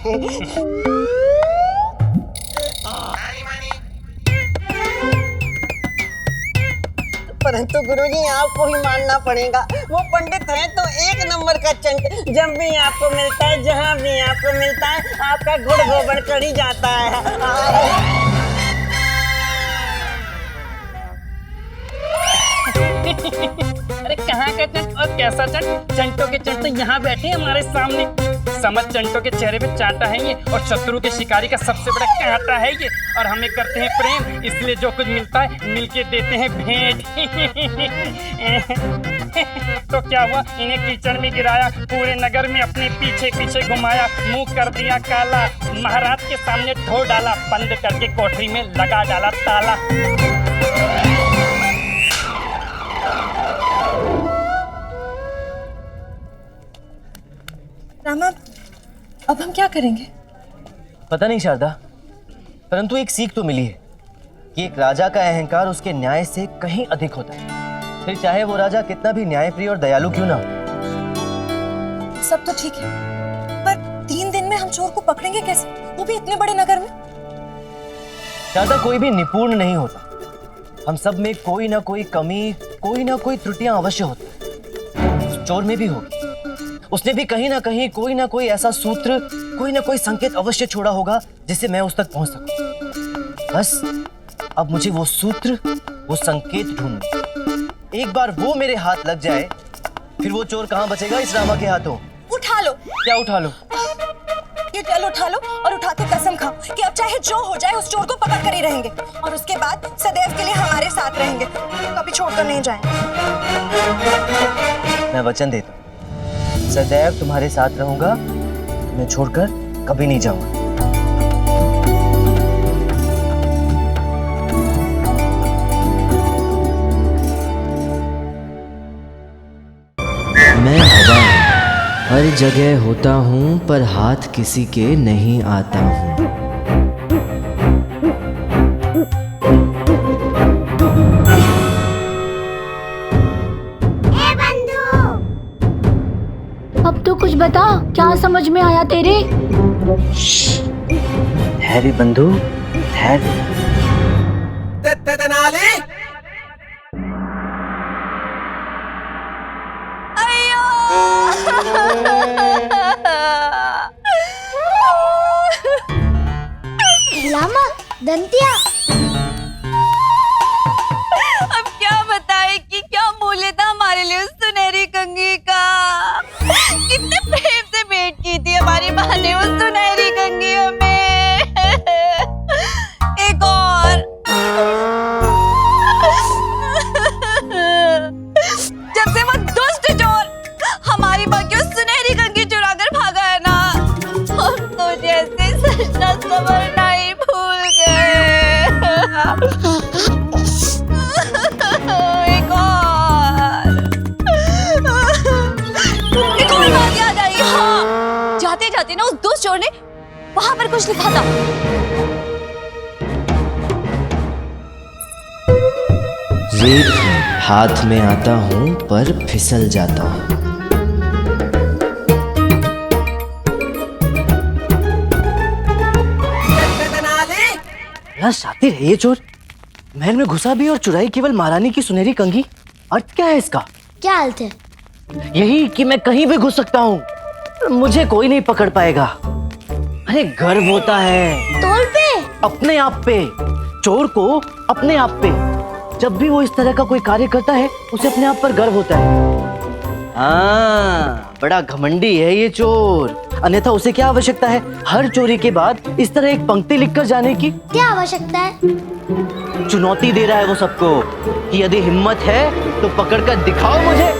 परंतु गुरुजी आपको ही मानना पड़ेगा, वो पंडित है तो 1 नंबर का चंट। जब भी आपको मिलता है, जहाँ भी आपको मिलता है, आपका गुड़ गोबर कर ही जाता है। अरे कहाँ का चंट और कैसा चंट? चंटों के चंट तो यहाँ बैठे हैं हमारे सामने। समझ चंटों के चेहरे पे चांटा है ये, और शत्रु के शिकारी का सबसे बड़ा कांटा है ये। और हमें करते हैं प्रेम, इसलिए जो कुछ मिलता है मिलके देते हैं भेंट। तो क्या हुआ? इन्हें कीचड़ में गिराया, पूरे नगर में अपने पीछे पीछे घुमाया, मुंह कर दिया काला, महाराज के सामने ढो डाला, बंद करके कोठरी में लगा डाला ताला। रामा, अब हम क्या करेंगे? पता नहीं शारदा, परंतु एक सीख तो मिली है कि एक राजा का अहंकार उसके न्याय से कहीं अधिक होता है, फिर चाहे वो राजा कितना भी न्यायप्रिय और दयालु क्यों ना हो। सब तो ठीक है, पर 3 दिन में हम चोर को पकड़ेंगे कैसे, वो भी इतने बड़े नगर में? शारदा, कोई भी निपुण नहीं होता। हम सब में कोई ना कोई कमी, कोई ना कोई त्रुटियां अवश्य होती है। चोर में भी होगी। उसने भी कहीं ना कहीं कोई ना कोई ऐसा सूत्र, कोई ना कोई संकेत अवश्य छोड़ा होगा जिससे मैं उस तक पहुंच सकूं। बस अब मुझे वो सूत्र, वो संकेत ढूंढना। एक बार वो मेरे हाथ लग जाए, फिर वो चोर कहां बचेगा इस रामा के हाथों। उठा लो। क्या उठा लो? ये जल उठा लो और उठा के कसम खाओ कि अब चाहे जो हो जाए उस चोर को पकड़ कर ही रहेंगे, और उसके बाद सदैव के लिए हमारे साथ रहेंगे, कभी छोड़कर नहीं जाएंगे। मैं वचन देता हूं, सदैव तुम्हारे साथ रहूंगा, मैं छोड़कर कभी नहीं जाऊंगा। जगह होता हूँ पर हाथ किसी के नहीं आता हूँ। अब तो कुछ बता, क्या समझ में आया तेरे? ठहरे बंधु, ठहर। लामा, दंतिया। अब क्या बताए कि क्या मूल्य था हमारे लिए उस सुनहरी कंघी का। कितने प्रेम से भेंट की थी हमारी माँ ने उस सुनहरी कंघी हमें। एक और जब से वो दुष्ट चोर हमारी माँ की उस सुनहरी कंघी चुरा कर भागा है ना, हम तो जैसे सजना संवरना ही भूल गए। एक और बात याद आई। हाँ, जाते जाते ना उस दुष्ट चोर ने वहां पर कुछ लिखा था। रेत हाथ में आता हूँ पर फिसल जाता हूँ। शातिर है ये चोर। महल में घुसा भी और चुराई केवल महारानी की सुनहरी कंघी। अर्थ क्या है इसका? क्या अर्थ है? यही कि मैं कहीं भी घुस सकता हूँ, मुझे कोई नहीं पकड़ पाएगा। अरे गर्व होता है तोल पे, अपने आप पे। चोर को अपने आप पे जब भी वो इस तरह का कोई कार्य करता है उसे अपने आप पर गर्व होता है। हाँ, बड़ा घमंडी है ये चोर। अन्यथा उसे क्या आवश्यकता है हर चोरी के बाद इस तरह एक पंक्ति लिखकर जाने की? क्या आवश्यकता है? चुनौती दे रहा है वो सबको कि यदि हिम्मत है तो पकड़कर दिखाओ मुझे।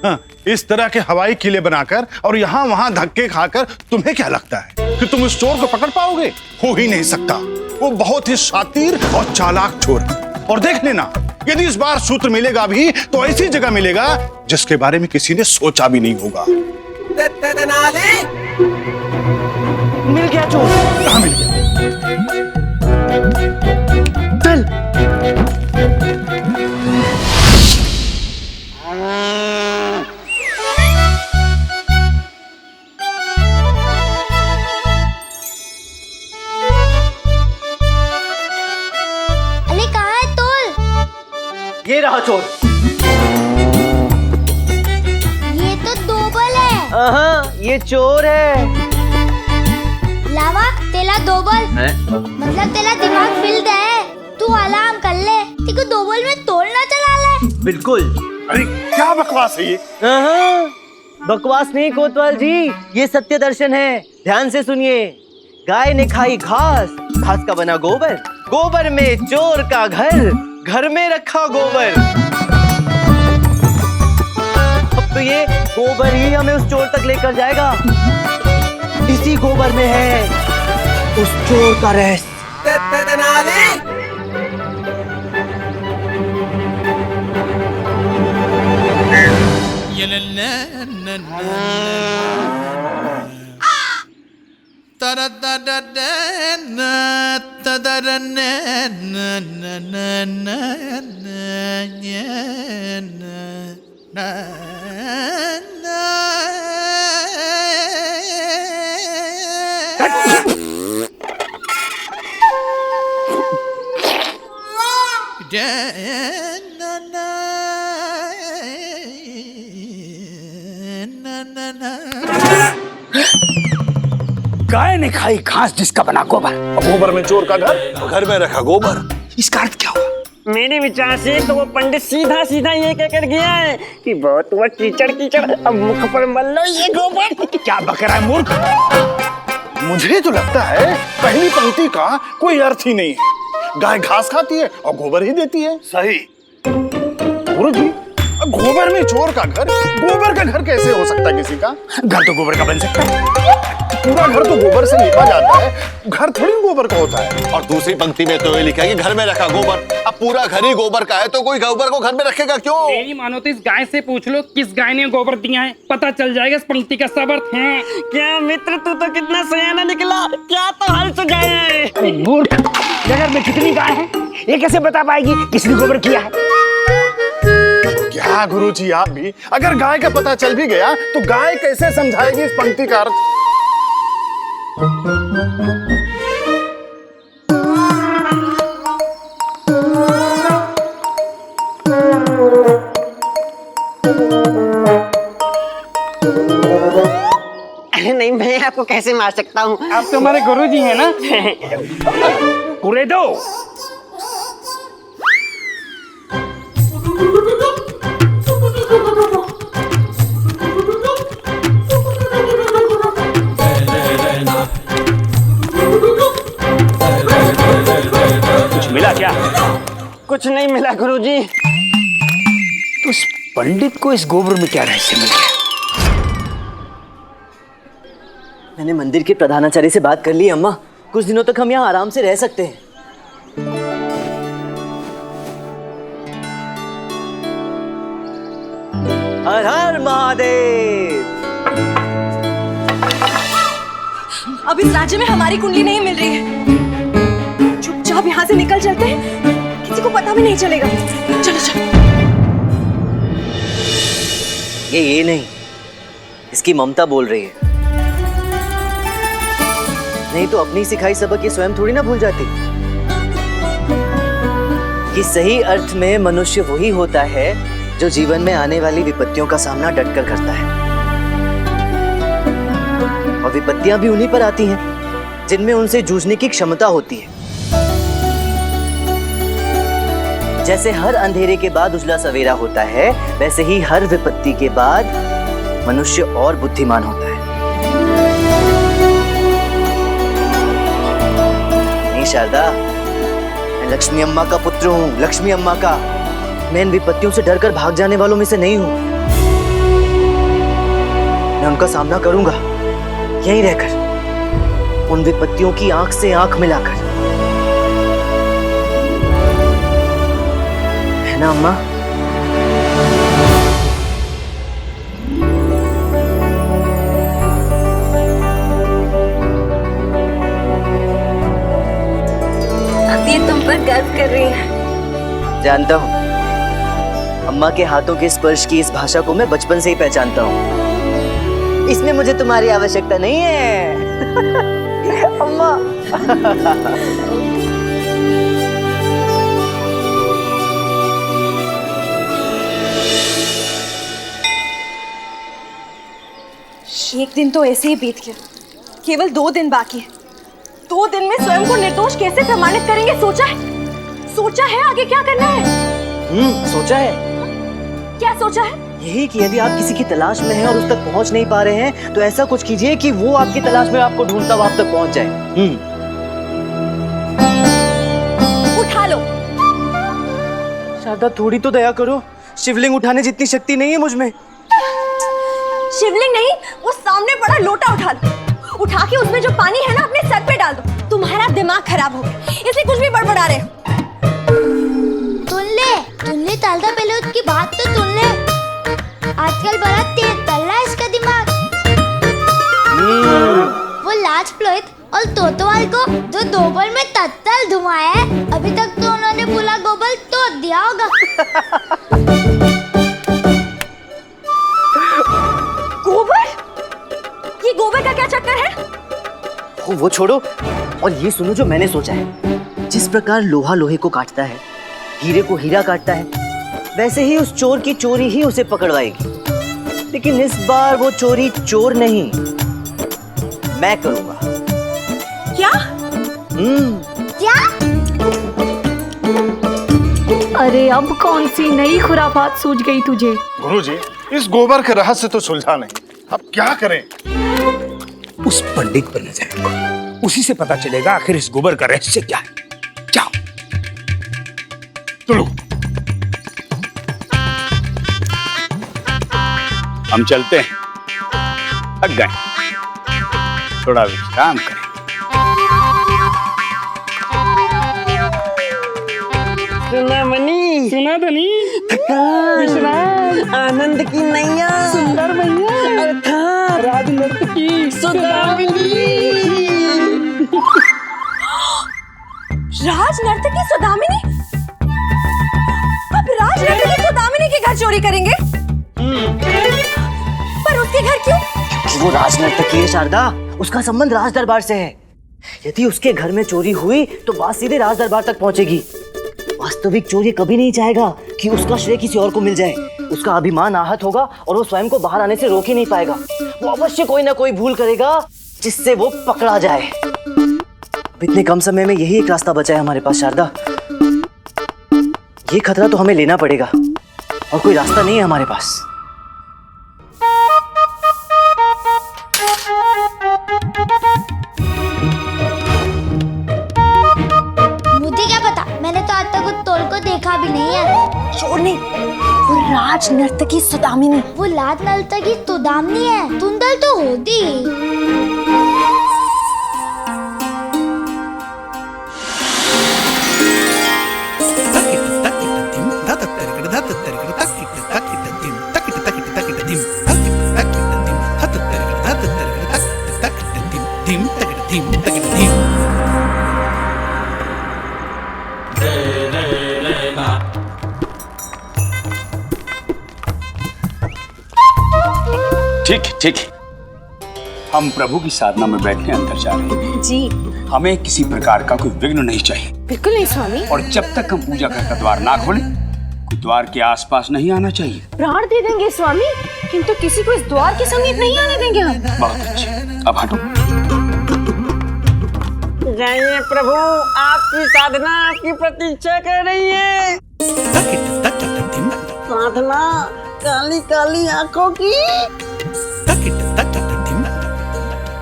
हाँ, इस तरह के हवाई किले बनाकर और यहाँ वहाँ धक्के खाकर तुम्हें क्या लगता है कि तुम इस चोर को पकड़ पाओगे? हो ही नहीं सकता। वो बहुत ही शातिर और चालाक चोर है। और देख लेना, यदि इस बार सूत्र मिलेगा भी तो ऐसी जगह मिलेगा जिसके बारे में किसी ने सोचा भी नहीं होगा। मिल गया चोर। कहाँ मिल गया? चल। अरे कहाँ है तोल? ये रहा चोर। ये तो दोबल है। हाँ, ये चोर है। लावा, तेला दोबल मतलब तेला दिमाग फिल्ड है। तू आराम कर ले, तेको दोबल में तोड़ना चला ले। बिल्कुल। अरे क्या बकवास है ये? बकवास नहीं कोतवाल जी, ये सत्य दर्शन है। ध्यान से सुनिए। गाय ने खाई घास, घास का बना गोबर, गोबर में चोर का घर, घर में रखा गोबर। अब तो ये गोबर ही हमें उस चोर तक लेकर जाएगा। इसी गोबर में है उस चोर का रहस्य। गाय ने खाई घास जिसका बना गोबर, गोबर में चोर का घर, घर में रखा गोबर। इसका अर्थ क्या हुआ? मेरे विचार से तो वो पंडित सीधा सीधा ये कहकर गया है कि बहुत हुआ कीचड़ कीचड़, अब मुख पर मल लो ये गोबर। क्या बक रहा है मूर्ख? मुझे तो लगता है पहली पंक्ति का कोई अर्थ ही नहीं है। गाय घास खाती है और गोबर ही देती है। सही। गुरु जी, गोबर में चोर का घर, गोबर का घर कैसे हो सकता है किसी का? घर तो गोबर का बन सकता है, पूरा घर तो गोबर से लिपा जाता है, घर थोड़ी गोबर का होता है। और दूसरी पंक्ति में तो ये लिखा है कि घर में रखा गोबर। अब पूरा घर ही गोबर का है तो कोई गोबर को घर में रखेगा क्यों? मेरी मानो तो इस गाय से पूछ लो किस गाय ने गोबर दिया है, पता चल जाएगा इस पंक्ति का सब अर्थ है। क्या मित्र, तू तो कितना सयाना निकला, क्या तो हल सुझाया है। मूर्ख, नगर में कितनी गाय है ये कैसे बता पाएगी किसने गोबर किया है? क्या गुरुजी आप भी, अगर गाय का पता चल भी गया तो गाय कैसे समझाएगी इस पंक्ति का अर्थ? नहीं, मैं आपको कैसे मार सकता हूँ? आप तो हमारे गुरुजी हैं ना। पूरे दो। कुछ मिला क्या? कुछ नहीं मिला गुरुजी। तो इस पंडित को इस गोबर में क्या रहस्य मिल गया? मैंने मंदिर के प्रधानाचार्य से बात कर ली अम्मा, कुछ दिनों तक हम यहाँ आराम से रह सकते हैं। हर हर महादेव। अब इस राज्य में हमारी कुंडली नहीं मिल रही है, चुपचाप यहाँ से निकल चलते हैं, किसी को पता भी नहीं चलेगा। चलो चलो। ये नहीं, इसकी ममता बोल रही है। नहीं तो अपनी सिखाई सबक ये स्वयं थोड़ी ना भूल जाती कि सही अर्थ में मनुष्य वही होता है जो जीवन में आने वाली विपत्तियों का सामना डटकर करता है। और विपत्तियां भी उन्हीं पर आती हैं जिनमें उनसे जूझने की क्षमता होती है। जैसे हर अंधेरे के बाद उजला सवेरा होता है, वैसे ही हर विपत्ति के बाद मनुष्य और बुद्धिमान होता है। शारदा, मैं लक्ष्मी अम्मा का पुत्र हूँ, लक्ष्मी अम्मा का। मैं इन विपत्तियों से डरकर भाग जाने वालों में से नहीं हूँ। मैं उनका सामना करूंगा, यहीं रहकर, उन विपत्तियों की आंख से आंख मिलाकर। है ना अम्मा? तुम पर गर्व कर रही है। जानता हूँ, अम्मा के हाथों के स्पर्श की इस भाषा को मैं बचपन से ही पहचानता हूँ। इसमें मुझे तुम्हारी आवश्यकता नहीं है। अम्मा। एक दिन तो ऐसे ही बीत गया, केवल 2 दिन बाकी है। 2 दिन में स्वयं को निर्दोष कैसे प्रमाणित करेंगे? सोचा है आगे क्या करना है? सोचा है। क्या सोचा है? यही कि यदि आप किसी की तलाश में हैं और उस तक पहुंच नहीं पा रहे हैं, तो ऐसा कुछ कीजिए कि वो आपकी तलाश में आपको ढूंढता हुआ आप तक पहुंच जाए। उठा लो। शारदा, थोड़ी तो दया करो, शिवलिंग उठाने जितनी शक्ति नहीं है मुझ में। शिवलिंग नहीं, वो सामने पड़ा लोटा उठा लो। उठा के उसमें जो पानी है ना, अपने सर पे डाल दो। तुम्हारा दिमाग खराब हो गया, इसलिए कुछ भी बड़बड़ा रहे हो। सुन ले तालदा, पहले उसकी बात तो सुन ले। आजकल बड़ा तेज चल रहा है इसका दिमाग। वो लाज प्लोहित और तोतवाल को जो दोबल में तत्तल धुआया है, अभी तक तो उन्होंने पूरा गोबर तोड़ दिया होगा। गोबर? ये गोबर का क्या चक्कर है? वो छोड़ो और ये सुनो जो मैंने सोचा है। जिस प्रकार लोहा लोहे को काटता है, हीरे को हीरा काटता है, वैसे ही उस चोर की चोरी ही उसे पकड़वाएगी। लेकिन इस बार वो चोरी चोर नहीं, मैं करूंगा। क्या? क्या? अरे अब कौन सी नई खुराफात सूझ गई तुझे? गुरुजी, इस गोबर के रहस्य तो सुलझा नहीं, अब क्या करें? उस पंडित पर नजर रखो, उसी से पता चलेगा आखिर इस गोबर का रहस्य क्या है। जाओ। चलो। हम चलते हैं, थक गए, थोड़ा विश्राम करें। सुना मनी, सुना धनी, विश्राम, आनंद की नैया, सुंदर मैया, अर्थात राजनर्तकी सुदामिनी। राज नर्तकी सुदामिनी? अब राज नर्तकी सुदामिनी के घर चोरी करेंगे? पर उसके घर क्यों? वो राजनर्तकी है शारदा, उसका संबंध राज दरबार से है। यदि उसके घर में चोरी हुई तो बात सीधे राज दरबार तक पहुंचेगी। वास्तविक चोरी कभी नहीं चाहेगा कि उसका श्रेय किसी और को मिल जाए। उसका अभिमान आहत होगा और वो स्वयं को बाहर आने से रोक ही नहीं पाएगा। वो अवश्य कोई ना कोई भूल करेगा जिससे वो पकड़ा जाए। अब इतने कम समय में यही एक रास्ता बचा है हमारे पास शारदा। ये खतरा तो हमें लेना पड़ेगा और कोई रास्ता नहीं है हमारे पास। मुझे क्या पता, मैंने तो आज तक उस तोल को देखा भी नहीं है। चोर नहीं, वो राज नर्तकी सुदामिनी। वो लाज नर्तकी सुदामिनी है, तुंदल तो होती। ठीक है, ठीक है, हम प्रभु की साधना में बैठने अंदर जा रहे हैं। जी। हमें किसी प्रकार का कोई विघ्न नहीं चाहिए। बिल्कुल नहीं स्वामी। और जब तक हम पूजा घर का द्वार ना खोलें, कोई द्वार के आसपास नहीं आना चाहिए। प्राण दे देंगे स्वामी, किंतु किसी को इस द्वार के समीप नहीं आने देंगे हम। बहुत अच्छे, अब हटो। जाइए प्रभु, आपकी साधना आपकी प्रतीक्षा कर रही है। साधना काली काली आंखों की,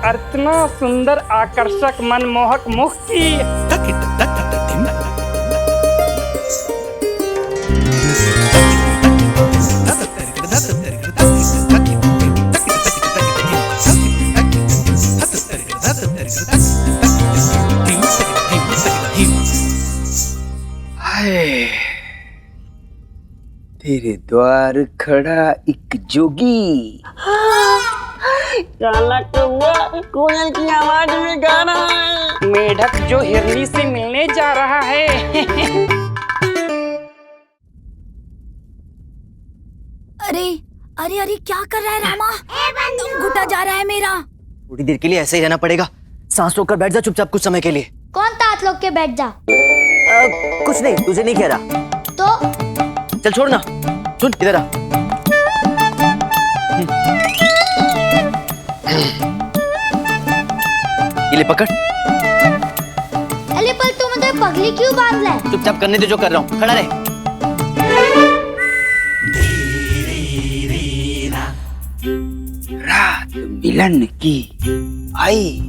अर्चना सुंदर आकर्षक मनमोहक मुख की। हाय, तेरे द्वार खड़ा एक जोगी। काला कौवा कोयल की आवाज में गा रहा है। मेढक जो हिरनी से मिलने जा रहा है। अरे अरे अरे, क्या कर रहा है रामा? दम घुटा जा रहा है मेरा। थोड़ी देर के लिए ऐसे ही रहना पड़ेगा। सांस रोक कर बैठ जा चुपचाप कुछ समय के लिए। कौन तात लोग के बैठ जा। कुछ नहीं, तुझे नहीं कह रहा। तो चल छोड़ ना, सुन इधर आ। ये ले पकड़। अरे पर तू मुझे पगली क्यों बांध रहा है? चुपचाप करने दे जो कर रहा हूँ, खड़ा रहे। रात मिलन की आई।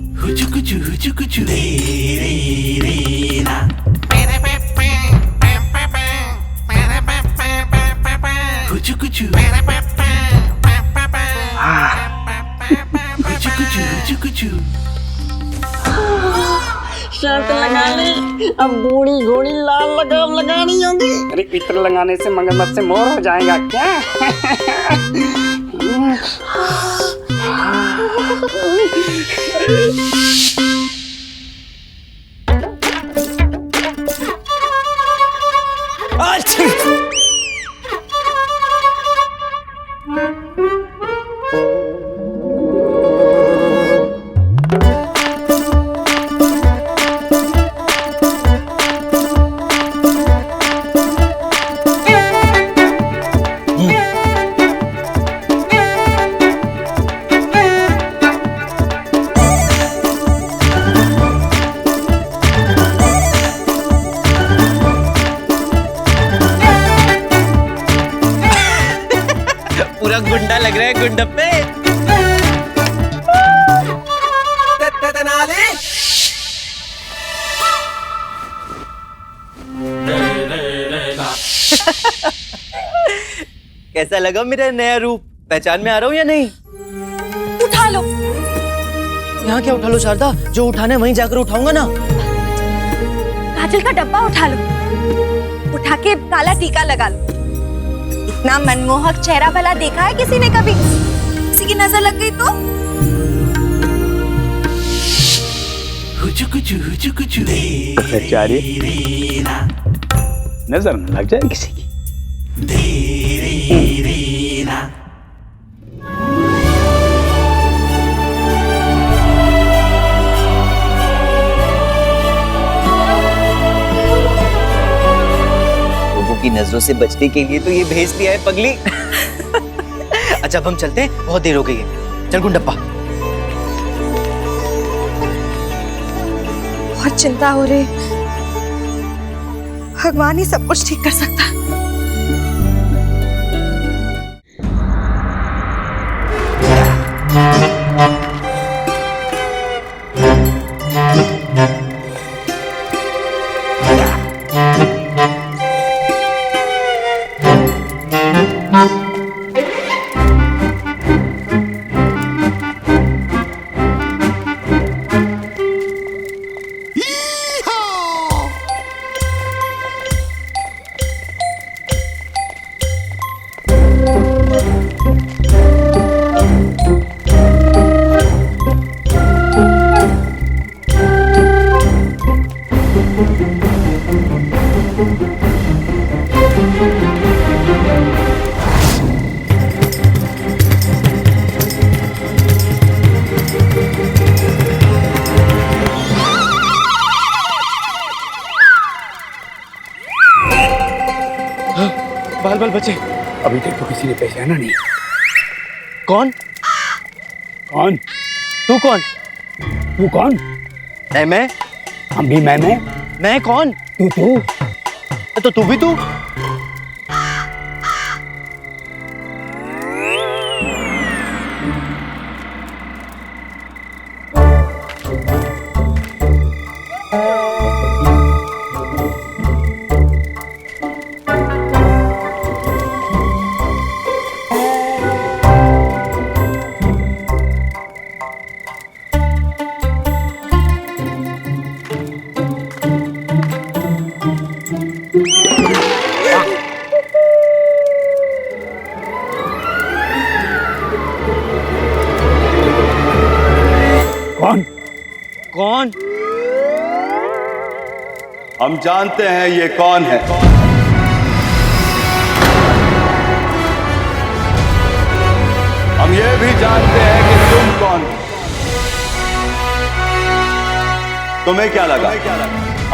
शर्त लगा ली, अब बूढ़ी घोड़ी लाल लगाम लगानी होगी। अरे इत्र लगाने से मगरमच्छ से मोर हो जाएगा क्या? पूरा गुंडा लग रहा है गुंडप्पे। कैसा लगा मेरा नया रूप? पहचान में आ रहा हूँ या नहीं? उठा लो। यहाँ क्या उठा लो शारदा? जो उठाने वहीं जाकर उठाऊंगा ना। काजल का डब्बा उठा लो, उठा के काला टीका लगा लो। इतना मनमोहक चेहरा भला देखा है किसी ने कभी? किसी की नजर लग गई तो? नजर न लग जाए किसी की। लोगों की नजरों से बचने के लिए तो ये भेज दिया है पगली। अच्छा अब हम चलते हैं, बहुत देर हो गई है। चल गुंडप्पा। बहुत चिंता हो रही, भगवान ही सब कुछ ठीक कर सकता है। बाल बाल बचे। अभी तक तो किसी ने पहचाना नहीं। कौन? कौन? तू कौन? तू कौन? मैं। हम भी मैं। मैं कौन? तू। तो तू भी तू। कौन? हम जानते हैं ये कौन है। हम ये भी जानते हैं कि तुम कौन हो। तुम्हें क्या लगा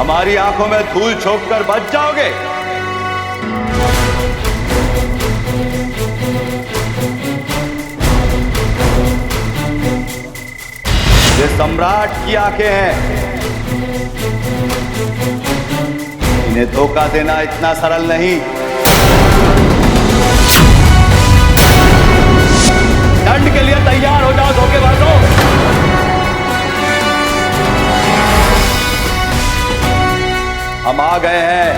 हमारी आंखों में धूल झोंक कर बच जाओगे? ये सम्राट की आंखें हैं। इन्हें धोखा देना इतना सरल नहीं। दंड के लिए तैयार हो जाओ धोखेबाजों। हम आ गए हैं